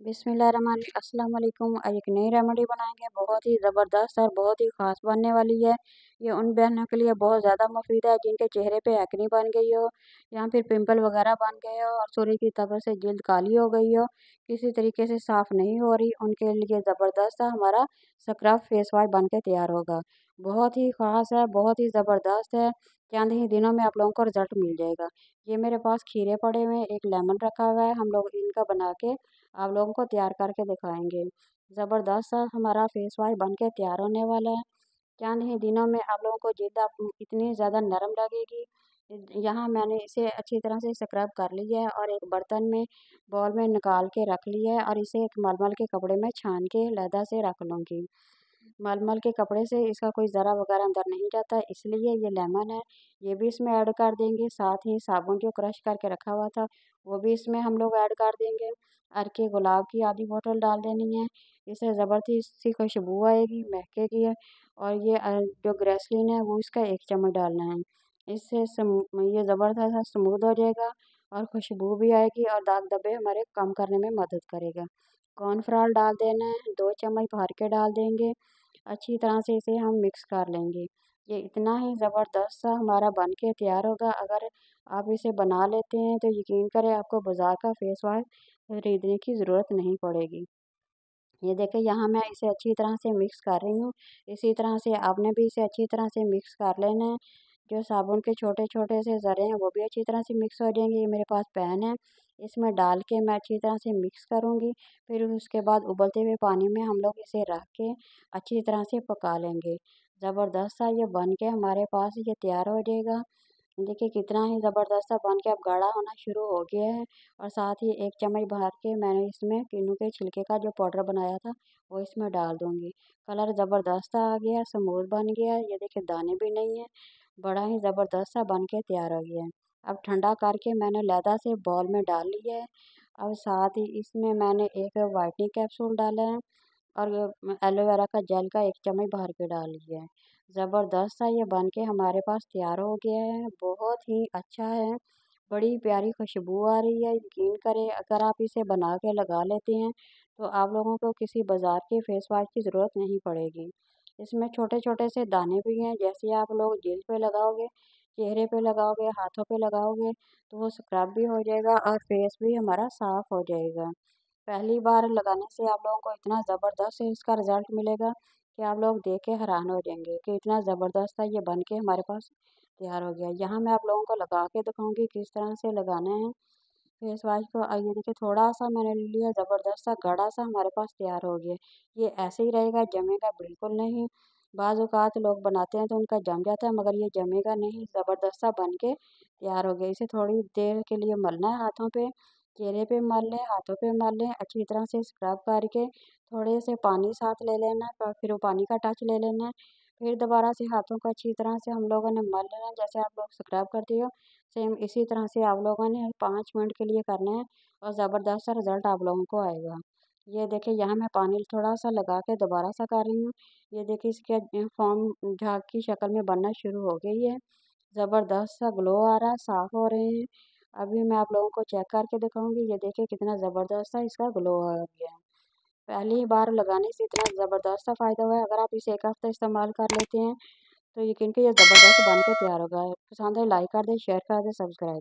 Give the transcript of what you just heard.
अस्सलाम वालेकुम। आज एक नई रेमेडी बनाएंगे, बहुत ही ज़बरदस्त और बहुत ही ख़ास बनने वाली है। ये उन बहनों के लिए बहुत ज़्यादा मुफीद है जिनके चेहरे पे एक्ने बन गई हो या फिर पिंपल वगैरह बन गए हो और सूर्य की तपिश से जल्द काली हो गई हो, किसी तरीके से साफ़ नहीं हो रही, उनके लिए ज़बरदस्त हमारा स्क्रब फेस वॉश बन के तैयार होगा। बहुत ही ख़ास है, बहुत ही ज़बरदस्त है। चंद ही दिनों में आप लोगों को रिजल्ट मिल जाएगा। ये मेरे पास खीरे पड़े हुए हैं, एक लेमन रखा हुआ है, हम लोग इनका बना के आप लोगों को तैयार करके दिखाएंगे। ज़बरदस्त सा हमारा फेस वॉश बन के तैयार होने वाला है। चंद ही दिनों में आप लोगों को जिल्द इतनी ज़्यादा नरम लगेगी। यहाँ मैंने इसे अच्छी तरह से स्क्रब कर लिया है और एक बर्तन में बाउल में निकाल के रख लिया है और इसे एक मलमल के कपड़े में छान के लहदा से रख लूँगी। मलमल के कपड़े से इसका कोई ज़रा वगैरह अंदर नहीं जाता, इसलिए ये लेमन है, ये भी इसमें ऐड कर देंगे। साथ ही साबुन जो क्रश करके रखा हुआ था, वो भी इसमें हम लोग ऐड कर देंगे। अर्के गुलाब की आधी बोतल डाल देनी है, इससे ज़बरदस्त सी खुशबू आएगी, महकेगी है। और ये जो ग्रेसलीन है, वो इसका 1 चम्मच डालना है। इससे ये ज़बरदस्त सा स्मूद हो जाएगा और खुशबू भी आएगी और दाग धब्बे हमारे कम करने में मदद करेगा। कॉर्नफ्लोर डाल देना है, 2 चम्मच भर के डाल देंगे। अच्छी तरह से इसे हम मिक्स कर लेंगे। ये इतना ही ज़बरदस्त सा हमारा बन के तैयार होगा। अगर आप इसे बना लेते हैं तो यकीन करें आपको बाज़ार का फेस वॉश खरीदने की ज़रूरत नहीं पड़ेगी। ये देखिए यहाँ मैं इसे अच्छी तरह से मिक्स कर रही हूँ। इसी तरह से आपने भी इसे अच्छी तरह से मिक्स कर लेना है। जो साबुन के छोटे-छोटे से ज़रे हैं वो भी अच्छी तरह से मिक्स हो जाएंगे। ये मेरे पास पैन है, इसमें डाल के मैं अच्छी तरह से मिक्स करूँगी। फिर उसके बाद उबलते हुए पानी में हम लोग इसे रख के अच्छी तरह से पका लेंगे। ज़बरदस्त सा ये बन के हमारे पास ये तैयार हो जाएगा। देखिए कितना ही ज़बरदस्त सा बन के अब गाढ़ा होना शुरू हो गया है और साथ ही 1 चम्मच भर के मैंने इसमें किन्नू के छिलके का जो पाउडर बनाया था वो इसमें डाल दूँगी। कलर ज़बरदस्त सा आ गया है, स्मूथ बन गया है। ये देखिए दाने भी नहीं है, बड़ा ही ज़बरदस्त सा बन के तैयार हो गया है। अब ठंडा करके मैंने लहदा से बाउल में डाल लिया है। अब साथ ही इसमें मैंने एक व्हाइटनिंग कैप्सूल डाला है और एलोवेरा का जेल का 1 चम्मच भर के डाल लिया है। ज़बरदस्त सा ये बन के हमारे पास तैयार हो गया है, बहुत ही अच्छा है, बड़ी प्यारी खुशबू आ रही है। यकीन करें अगर आप इसे बना के लगा लेते हैं तो आप लोगों को किसी बाज़ार के फेस वॉश की ज़रूरत नहीं पड़ेगी। इसमें छोटे-छोटे से दाने भी हैं, जैसे आप लोग जेल पे लगाओगे, चेहरे पे लगाओगे, हाथों पे लगाओगे तो वो स्क्रब भी हो जाएगा और फेस भी हमारा साफ़ हो जाएगा। पहली बार लगाने से आप लोगों को इतना ज़बरदस्त इसका रिज़ल्ट मिलेगा कि आप लोग देख के हैरान हो जाएंगे कि इतना ज़बरदस्त है ये बन के हमारे पास तैयार हो गया। यहाँ मैं आप लोगों को लगा के दिखाऊंगी किस तरह से लगाना है फेस वॉश को। ये देखिए थोड़ा सा मैंने ले लिया, ज़बरदस्त सा गाढ़ा सा हमारे पास तैयार हो गया। ये ऐसे ही रहेगा, जमेगा बिल्कुल नहीं। बाज़ औक़ात लोग बनाते हैं तो उनका जम जाता है, मगर ये जमेगा नहीं, ज़बरदस्त सा बन के तैयार हो गया। इसे थोड़ी देर के लिए मलना है हाथों पे, चेहरे पे मल लें, हाथों पे मल लें, अच्छी तरह से स्क्रब करके थोड़े से पानी साथ ले लेना है, फिर वो पानी का टच ले लेना है। फिर दोबारा से हाथों को अच्छी तरह से हम लोगों ने मल लेना है, जैसे आप लोग स्क्रब करते हो, सेम इसी तरह से आप लोगों ने 5 मिनट के लिए करना है और ज़बरदस्त सा रिज़ल्ट आप लोगों को आएगा। ये देखिए यहाँ मैं पानी थोड़ा-सा लगा के दोबारा सा कर रही हूँ। ये देखिए इसके फ़ॉर्म झाग की शक्ल में बनना शुरू हो गई है। ज़बरदस्त सा ग्लो आ रहा है, साफ़ हो रहे हैं। अभी मैं आप लोगों को चेक करके दिखाऊँगी, ये देखिए कितना ज़बरदस्त सा इसका ग्लो आ गया है। पहली बार लगाने से इतना ज़बरदस्त सा फ़ायदा हुआ है, अगर आप इसे 1 हफ़्ता इस्तेमाल कर लेते हैं, तो यकीन करिए ज़बरदस्त बन के तैयार होगा। पसंद है लाइक कर दें, शेयर कर दें, सब्सक्राइब